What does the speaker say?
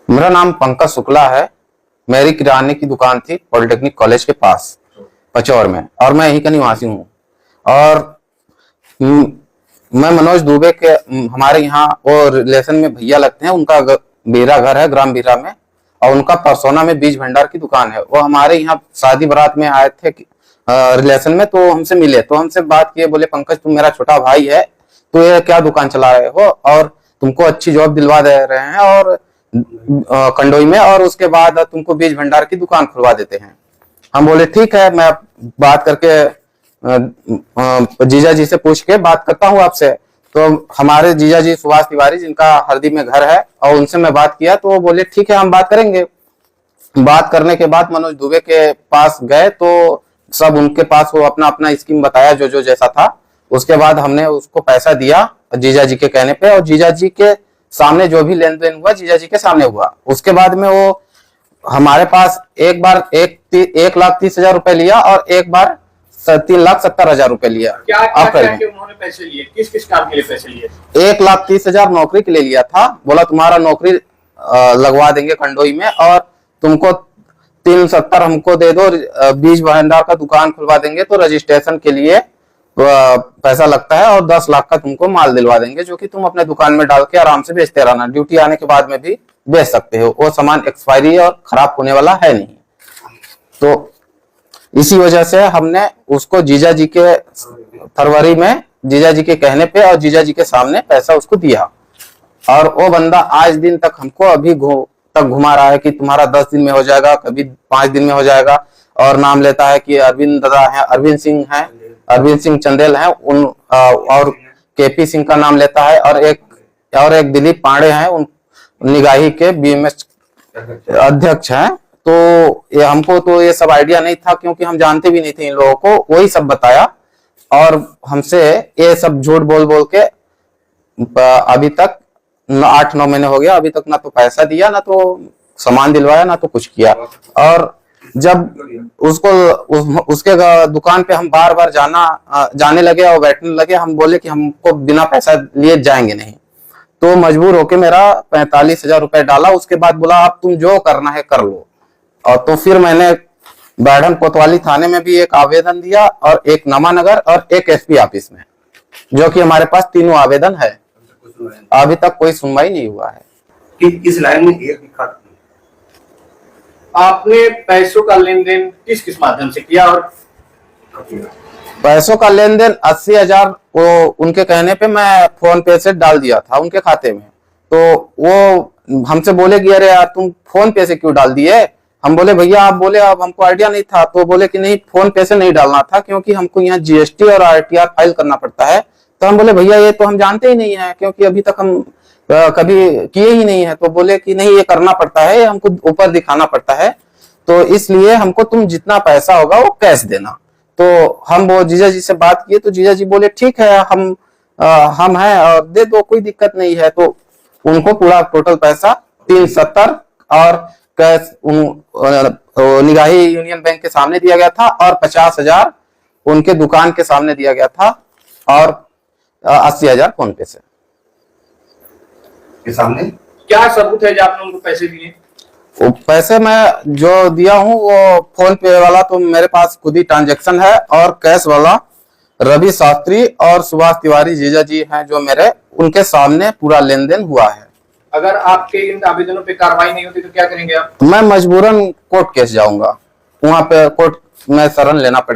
मेरा नाम पंकज शुक्ला है। मेरी किराने की दुकान थी पॉलिटेक्निक कॉलेज के पास पचौर में, और मैं यहीं का निवासी हूँ। और मैं मनोज दुबे के हमारे यहाँ वो रिलेशन में भैया लगते हैं, उनका बीरा घर है ग्राम बीरा में, और उनका परसोना में बीज भंडार की दुकान है। वो हमारे यहाँ शादी बारात में आए थे रिलेशन में, तो हमसे मिले, तो हमसे बात किए, बोले पंकज तुम मेरा छोटा भाई है, तो ये क्या दुकान चला रहे हो और तुमको अच्छी जॉब दिलवा दे रहे हैं और कंडोई में, और उसके बाद तुमको बीज भंडार की दुकान खुलवा देते हैं। हम बोले ठीक है, मैं बात करके जीजा जी से पूछ के बात करता हूँ आपसे। तो हमारे जीजा जी सुभाष तिवारी, जिनका हरदी में घर है, और उनसे मैं बात किया तो वो बोले ठीक है हम बात करेंगे। बात करने के बाद मनोज दुबे के पास गए तो सब उनके पास वो अपना अपना स्कीम बताया जो जो जैसा था। उसके बाद हमने उसको पैसा दिया जीजा जी के कहने पे, और जीजा जी के सामने जो भी लेन देन हुआ जीजा जी के सामने हुआ। उसके बाद में वो हमारे पास एक बार 1,30,000 रुपए लिया, और एक बार 3,70,000 रुपए लिया। क्या उन्होंने पैसे लिए? किस किस काम के लिए पैसे लिए? 1,30,000 नौकरी के लिए लिया था। बोला तुम्हारा नौकरी लगवा देंगे कंडोई में, और तुमको 370 हमको दे दो, बीज भंडार का दुकान खुलवा देंगे, तो रजिस्ट्रेशन के लिए पैसा लगता है, और 10 लाख का तुमको माल दिलवा देंगे, जो कि तुम अपने दुकान में डाल के आराम से बेचते रहना, ड्यूटी आने के बाद में भी बेच सकते हो, वो सामान एक्सपायरी और खराब होने वाला है नहीं। तो इसी वजह से हमने उसको जीजा जी के फरवरी में जीजा जी के कहने पे और जीजा जी के सामने पैसा उसको दिया, और वो बंदा आज दिन तक हमको अभी घुमा रहा है कि तुम्हारा 10 दिन में हो जाएगा, कभी 5 दिन में हो जाएगा, और नाम लेता है कि अरविंद दादा है, अरविंद सिंह चंदेल है, और केपी सिंह का नाम लेता है, और एक दिलीप पांडे हैं, उन निगाही के बीएमएस अध्यक्ष हैं। तो ये हमको तो ये सब आइडिया नहीं था, क्योंकि हम जानते भी नहीं थे इन लोगों को, वही सब बताया, और हमसे ये सब झूठ बोल बोल के अभी तक 8-9 महीने हो गया, अभी तक ना तो पैसा दिया, ना तो सामान दिलवाया, ना तो कुछ किया। और जब उसके दुकान पे हम बार बार जाने लगे और बैठने लगे, हम बोले कि हमको बिना पैसा लिए जाएंगे नहीं, तो मजबूर होके मेरा 45,000 रुपए डाला। उसके बाद बोला अब तुम जो करना है कर लो। और तो फिर मैंने बैठन कोतवाली थाने में भी एक आवेदन दिया, और एक नमानगर, और एक एसपी ऑफिस में, जो कि हमारे पास तीनों आवेदन है। अभी तक कोई सुनवाई नहीं हुआ है। इस लाइन में आपने पैसों का लेन देन किस किस माध्यम से किया? और पैसों का लेन देन 80,000 वो उनके कहने पे मैं फोन पे से डाल दिया था उनके खाते में। तो वो हमसे बोले कि अरे यार तुम फोन पे से क्यों डाल दिए? हम बोले भैया आप बोले, अब हमको आइडिया नहीं था। तो बोले कि नहीं फोन पे से नहीं डालना था, क्योंकि हमको यहाँ जीएसटी और आरटीआर फाइल करना पड़ता है। तो हम बोले भैया ये तो हम जानते ही नहीं है, क्योंकि अभी तक हम कभी किए ही नहीं है। तो बोले कि नहीं ये करना पड़ता है, हमको ऊपर दिखाना पड़ता है, तो इसलिए हमको तुम जितना पैसा होगा वो कैश देना। तो हम वो जीजा जी से बात किए, तो जीजा जी बोले ठीक है हम हैं और दे दो, कोई दिक्कत नहीं है। तो उनको पूरा टोटल पैसा 370 और कैश निगाही यूनियन बैंक के सामने दिया गया था, और 50,000 उनके दुकान के सामने दिया गया था, और 80,000 फोन पे से के सामने। क्या सबूत है जो आपने उनको पैसे दिए? पैसे मैं जो दिया हूँ वो फोन पे वाला तो मेरे पास खुद ही ट्रांजैक्शन है, और कैश वाला रवि शास्त्री और सुभाष तिवारी जीजा जी हैं जो मेरे, उनके सामने पूरा लेन देन हुआ है। अगर आपके इन आवेदनों पे कार्रवाई नहीं होती तो क्या करेंगे आप? मैं मजबूरन कोर्ट केस जाऊंगा, वहां पे कोर्ट में शरण लेना पड़ेगा।